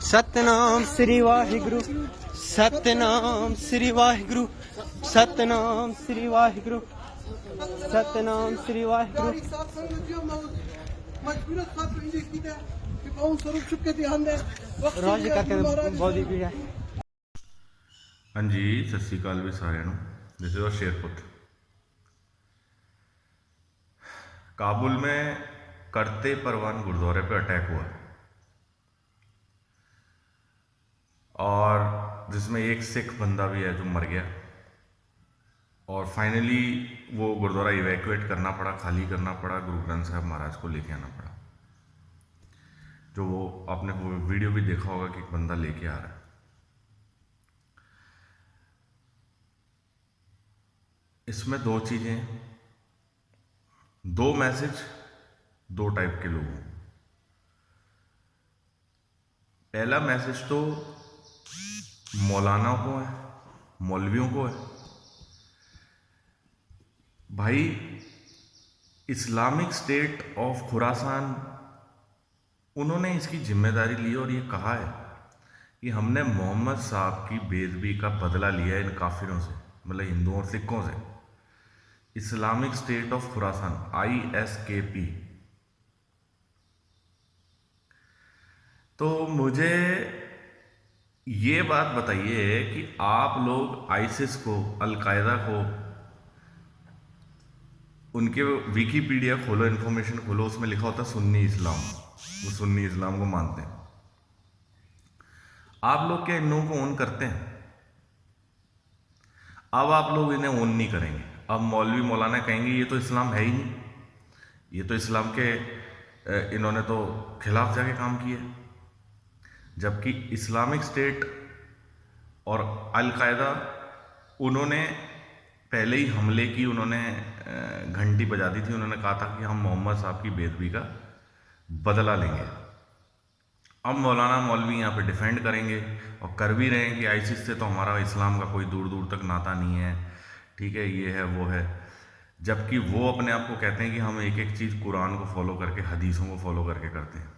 सतनाम श्री वाहिगुरु, सतनाम श्री वाहिगुरु, सतनाम श्री वाहिगुरु, सतनाम श्री वाहिगुरु। हाँ जी, सत श्री अकाल भी सारे दिस इज शेरपुत। काबुल में करते परवान गुरुद्वारे पे अटैक हुआ और जिसमें एक सिख बंदा भी है जो मर गया और फाइनली वो गुरुद्वारा इवैक्यूएट करना पड़ा, खाली करना पड़ा, गुरु ग्रंथ साहब महाराज को लेके आना पड़ा। जो वो आपने वो वीडियो भी देखा होगा कि एक बंदा लेके आ रहा है। इसमें दो चीजें, दो मैसेज दो टाइप के लोगों। पहला मैसेज तो मौलाना को है, मौलवियों को है। भाई, इस्लामिक स्टेट ऑफ खुरासान उन्होंने इसकी जिम्मेदारी ली और ये कहा है कि हमने मोहम्मद साहब की बेदबी का बदला लिया इन काफिरों से, मतलब हिंदुओं और सिखों से। Islamic state of Khorasan, ISKP। तो मुझे ये बात बताइए कि आप लोग आइसिस को, अलकायदा को, उनके विकीपीडिया खोलो, इंफॉर्मेशन खोलो, उसमें लिखा होता सुन्नी इस्लाम। वो सुन्नी इस्लाम को मानते हैं। आप लोग क्या इन लोगों को ओन करते हैं? अब आप लोग इन्हें ओन नहीं करेंगे। अब मौलवी मौलाना कहेंगे ये तो इस्लाम है ही नहीं, ये तो इस्लाम के इन्होंने तो खिलाफ जाके काम किया। जबकि इस्लामिक स्टेट और अलकायदा उन्होंने पहले ही हमले की, उन्होंने घंटी बजा दी थी। उन्होंने कहा था कि हम मोहम्मद साहब की बेदबी का बदला लेंगे। अब मौलाना मौलवी यहाँ पे डिफेंड करेंगे और कर भी रहे हैं कि आइसिस से तो हमारा इस्लाम का कोई दूर दूर तक नाता नहीं है, ठीक है, ये है वो है। जबकि वो अपने आप को कहते हैं कि हम एक एक चीज़ कुरान को फॉलो करके, हदीसों को फॉलो करके करते हैं,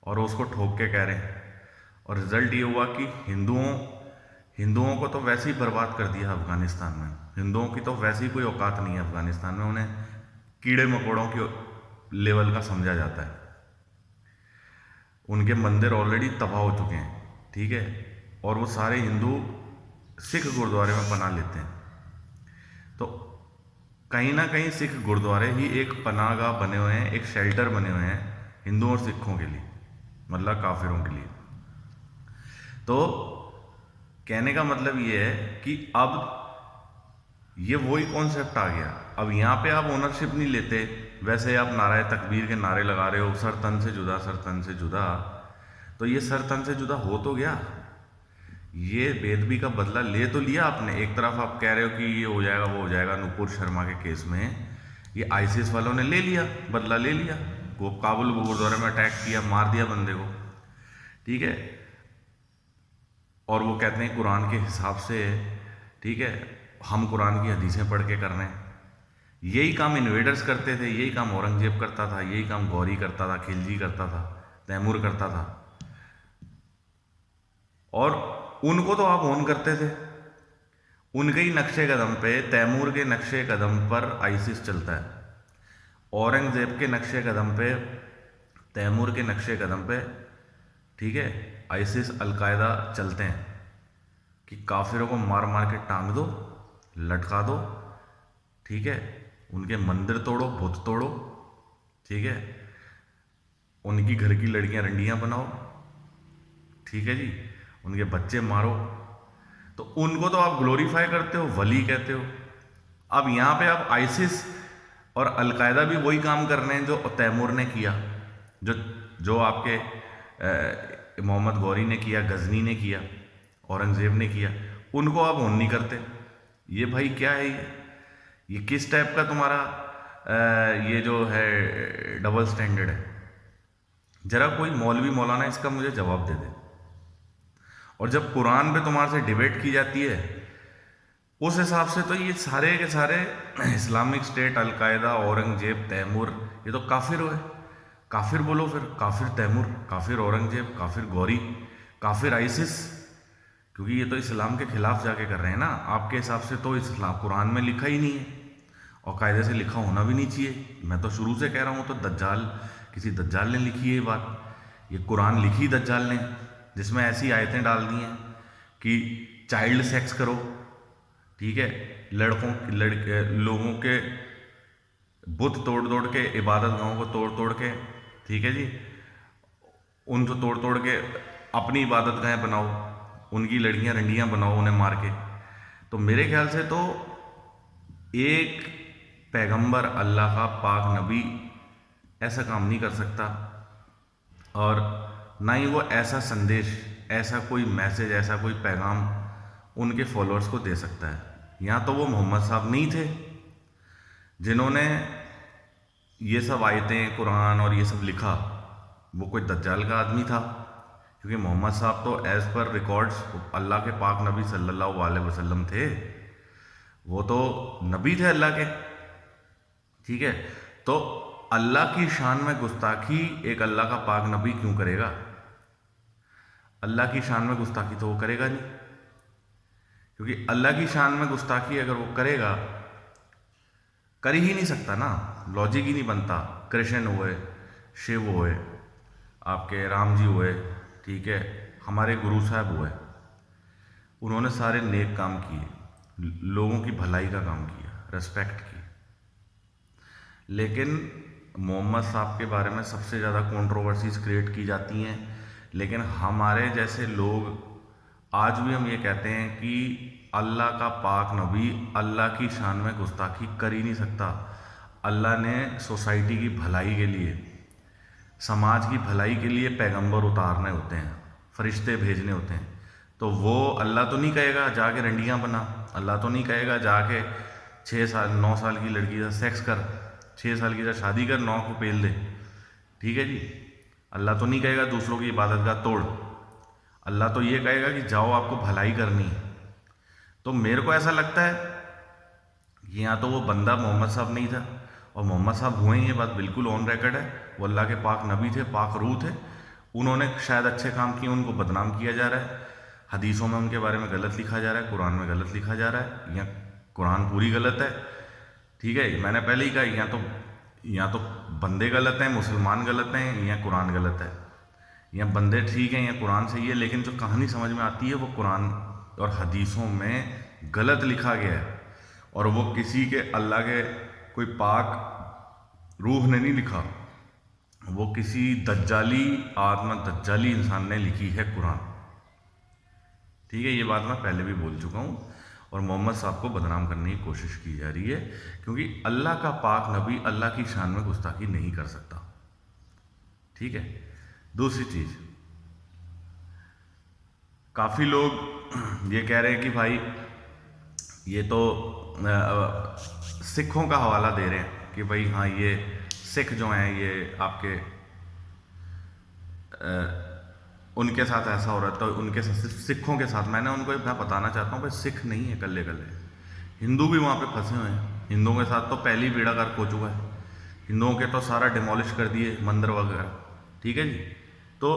और उसको ठोक के कह रहे हैं। और रिजल्ट ये हुआ कि हिंदुओं को तो वैसे ही बर्बाद कर दिया अफगानिस्तान में। हिंदुओं की तो वैसे ही कोई औकात नहीं है अफगानिस्तान में, उन्हें कीड़े मकोड़ों के लेवल का समझा जाता है। उनके मंदिर ऑलरेडी तबाह हो चुके हैं, ठीक है, और वो सारे हिंदू सिख गुरुद्वारे में पनाह लेते हैं। तो कहीं ना कहीं सिख गुरुद्वारे ही एक पनाहगाह बने हुए हैं, एक शेल्टर बने हुए हैं हिंदुओं और सिखों के लिए, मतलब काफिरों के लिए। तो कहने का मतलब ये है कि अब ये वही कॉन्सेप्ट आ गया। अब यहाँ पे आप ओनरशिप नहीं लेते, वैसे आप नाराए तकबीर के नारे लगा रहे हो, सर तन से जुदा, सर तन से जुदा। तो ये सर तन से जुदा हो तो गया, ये बेदबी का बदला ले तो लिया आपने। एक तरफ आप कह रहे हो कि ये हो जाएगा वो हो जाएगा, नुपुर शर्मा के केस में ये आइसिस वालों ने ले लिया, बदला ले लिया। वो काबुल गुरुद्वारे में अटैक किया, मार दिया बंदे को, ठीक है। और वो कहते हैं कुरान के हिसाब से, ठीक है, हम कुरान की हदीसें पढ़ के कर रहे हैं। यही काम इन्वेडर्स करते थे, यही काम औरंगजेब करता था, यही काम गौरी करता था, खिलजी करता था, तैमूर करता था। और उनको तो आप ओन करते थे। उनके ही नक्शे कदम पे, तैमूर के नक्शे कदम पर आइसिस चलता है। औरंगजेब के नक्शे कदम पे, तैमूर के नक्शे कदम पे, ठीक है, आइसिस अलकायदा चलते हैं कि काफिरों को मार मार के टांग दो, लटका दो, ठीक है, उनके मंदिर तोड़ो, बुत तोड़ो, ठीक है, उनकी घर की लड़कियां रंडियां बनाओ, ठीक है जी, उनके बच्चे मारो। तो उनको तो आप ग्लोरीफाई करते हो, वली कहते हो। अब यहाँ पे आप आइसिस और अलकायदा भी वही काम कर रहे हैं जो तैमूर ने किया, जो आपके मोहम्मद गौरी ने किया, गजनी ने किया, औरंगजेब ने किया। उनको आप ओन नहीं करते। ये भाई क्या है ये किस टाइप का तुम्हारा ये जो है डबल स्टैंडर्ड है? जरा कोई मौलवी मौलाना इसका मुझे जवाब दे दे। और जब कुरान पे तुम्हारे से डिबेट की जाती है, उस हिसाब से तो ये सारे के सारे Islamic State, Al Qaeda, Aurangzeb, Timur, ये तो काफिर हुए। काफिर बोलो फिर, काफिर तैमूर, काफिर औरंगजेब, काफिर गौरी, काफिर आइसिस, क्योंकि ये तो इस्लाम के खिलाफ जाके कर रहे हैं ना। आपके हिसाब से तो इस्लाम कुरान में लिखा ही नहीं है, और कायदे से लिखा होना भी नहीं चाहिए। मैं तो शुरू से कह रहा हूँ, तो दज्जाल, किसी दज्जाल ने लिखी है ये बात। ये कुरान लिखी दज्जाल ने, जिसमें ऐसी आयतें डाल दी हैं कि चाइल्ड सेक्स करो, ठीक है, लड़के लोगों के बुत तोड़ तोड़ के, इबादत गाहों को तोड़ तोड़ के, ठीक है जी, उनको तोड़ तोड़ के अपनी इबादत गाहें बनाओ, उनकी लड़कियां रंडियां बनाओ, उन्हें मार के। तो मेरे ख्याल से तो एक पैगंबर, अल्लाह का पाक नबी ऐसा काम नहीं कर सकता, और ना ही वो ऐसा संदेश, ऐसा कोई मैसेज, ऐसा कोई पैगाम उनके फॉलोअर्स को दे सकता है। यहाँ तो वो मोहम्मद साहब नहीं थे जिन्होंने ये सब आयतें, कुरान और ये सब लिखा। वो कोई दज्जाल का आदमी था, क्योंकि मोहम्मद साहब तो एज़ पर रिकॉर्ड्स अल्लाह के पाक नबी सल्लल्लाहु अलैहि वसल्लम थे। वो तो नबी थे अल्लाह के, ठीक है। तो अल्लाह की शान में गुस्ताखी एक अल्लाह का पाक नबी क्यों करेगा? अल्लाह की शान में गुस्ताखी तो वो करेगा नहीं, क्योंकि अल्लाह की शान में गुस्ताखी अगर वो करेगा, कर ही नहीं सकता ना, लॉजिक ही नहीं बनता। कृष्ण हुए, शिव हुए, आपके राम जी हुए, ठीक है, हमारे गुरु साहब हुए, उन्होंने सारे नेक काम किए, लोगों की भलाई का काम किया, रेस्पेक्ट की। लेकिन मोहम्मद साहब के बारे में सबसे ज़्यादा कंट्रोवर्सीज क्रिएट की जाती हैं। लेकिन हमारे जैसे लोग आज भी हम ये कहते हैं कि अल्लाह का पाक नबी अल्लाह की शान में गुस्ताखी कर ही नहीं सकता। अल्लाह ने सोसाइटी की भलाई के लिए, समाज की भलाई के लिए पैगंबर उतारने होते हैं, फरिश्ते भेजने होते हैं। तो वो अल्लाह तो नहीं कहेगा जाके रंडियाँ बना, अल्लाह तो नहीं कहेगा जाके 6 साल 9 साल की लड़की से सेक्स कर, 6 साल की शादी कर, 9 को पेल दे, ठीक है जी। अल्लाह तो नहीं कहेगा दूसरों की इबादत का तोड़। अल्लाह तो ये कहेगा कि जाओ, आपको भलाई करनी है। तो मेरे को ऐसा लगता है कि यहाँ तो वो बंदा मोहम्मद साहब नहीं था, और मोहम्मद साहब हुए ही, ये बात बिल्कुल ऑन रिकॉर्ड है। वो अल्लाह के पाक नबी थे, पाक रूह थे। उन्होंने शायद अच्छे काम किए, उनको बदनाम किया जा रहा है, हदीसों में उनके बारे में गलत लिखा जा रहा है, कुरान में गलत लिखा जा रहा है। यहाँ कुरान पूरी गलत है, ठीक है। मैंने पहले ही कहा, यहाँ तो बंदे गलत हैं, मुसलमान गलत हैं, यहाँ कुरान गलत है। यहाँ बंदे ठीक हैं, यहाँ कुरान सही है, लेकिन जो कहानी समझ में आती है वो कुरान और हदीसों में गलत लिखा गया है। और वो किसी के, अल्लाह के कोई पाक रूह ने नहीं लिखा, वो किसी दज्जाली आत्मा, दज्जाली इंसान ने लिखी है कुरान, ठीक है। ये बात मैं पहले भी बोल चुका हूँ। और मोहम्मद साहब को बदनाम करने की कोशिश की जा रही है, क्योंकि अल्लाह का पाक नबी अल्लाह की शान में गुस्ताखी नहीं कर सकता, ठीक है। दूसरी चीज, काफी लोग ये कह रहे हैं कि भाई ये तो सिखों का हवाला दे रहे हैं कि भाई हाँ, ये सिख जो हैं ये आपके उनके साथ ऐसा हो रहा है, तो उनके साथ, सिखों के साथ। मैंने उनको मैं बताना चाहता हूँ भाई, सिख नहीं है कल्ले कल्ले, हिंदू भी वहाँ पे फंसे हुए हैं। हिंदुओं के साथ तो पहले ही बेड़ा गर्क हो चुका है, हिंदुओं के तो सारा डिमोलिश कर दिए मंदिर वगैरह, ठीक है जी। तो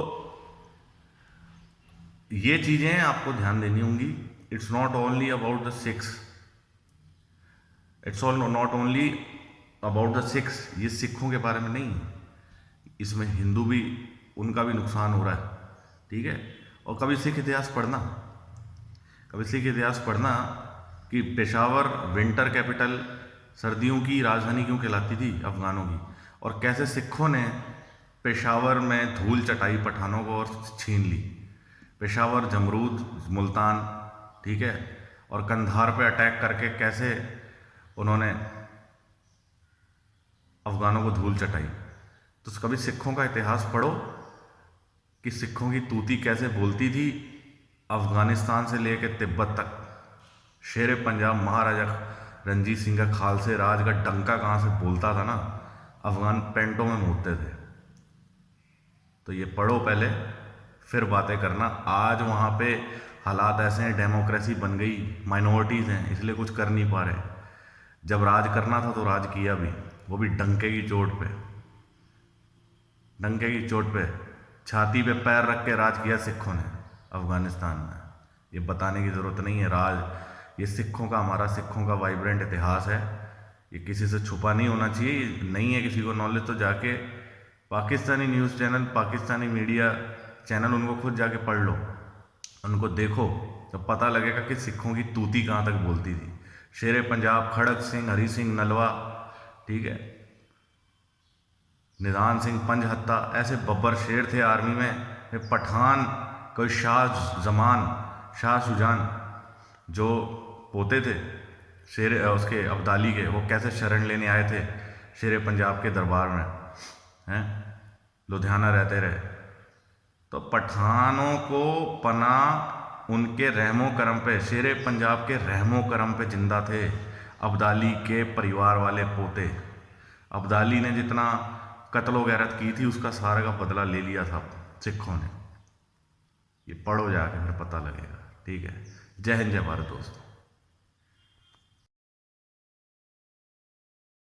ये चीज़ें आपको ध्यान देनी होंगी। It's not only about the Sikhs, it's all not only about the Sikhs, ये सिखों के बारे में नहीं, इसमें हिंदू भी, उनका भी नुकसान हो रहा है, ठीक है। और कभी सिख इतिहास पढ़ना, कभी सिख इतिहास पढ़ना कि पेशावर विंटर कैपिटल, सर्दियों की राजधानी क्यों कहलाती थी अफगानों की, और कैसे सिखों ने पेशावर में धूल चटाई पठानों को और छीन ली। पेशावर, जमरूद, मुल्तान, ठीक है, और कंधार पे अटैक करके कैसे उन्होंने अफगानों को धूल चटाई। तो कभी सिखों का इतिहास पढ़ो कि सिखों की तूती कैसे बोलती थी, अफगानिस्तान से लेकर तिब्बत तक। शेर पंजाब महाराजा रणजीत सिंह का खालसे राज का डंका कहाँ से बोलता था ना, अफगान पेंटों में मोड़ते थे। तो ये पढ़ो पहले, फिर बातें करना। आज वहाँ पे हालात ऐसे हैं, डेमोक्रेसी बन गई, माइनॉरिटीज़ हैं इसलिए कुछ कर नहीं पा रहे। जब राज करना था तो राज किया भी, वो भी डंके की चोट पे। डंके की चोट पे छाती पे पैर रख के राज किया सिखों ने अफगानिस्तान में। ये बताने की ज़रूरत नहीं है, राज ये सिखों का, हमारा सिखों का वाइब्रेंट इतिहास है। ये किसी से छुपा नहीं होना चाहिए। नहीं है किसी को नॉलेज तो जाके Pakistani news channel, Pakistani media channel, उनको खुद जाके पढ़ लो, उनको देखो, तो पता लगेगा कि सिखों की तूती कहाँ तक बोलती थी। शेरे पंजाब खड़क सिंह, हरी सिंह नलवा, ठीक है, निधान सिंह पंजहत्ता, ऐसे बब्बर शेर थे आर्मी में। फिर पठान, कोई शाह जमान, शाह सुजान, जो पोते थे शेर उसके अब्दाली के, वो कैसे शरण लेने आए थे शेर पंजाब के दरबार में, हैं, लुधियाना रहते रहे। तो पठानों को पनाह उनके रहमो करम पे, शेर पंजाब के रहमो करम पे जिंदा थे अब्दाली के परिवार वाले पोते। अब्दाली ने जितना कत्ल वगैरह की थी उसका सारा का बदला ले लिया था सिखों ने। ये पढ़ो जाके, फिर पता लगेगा। ठीक है, जय हिंद, जय भारत दोस्तों।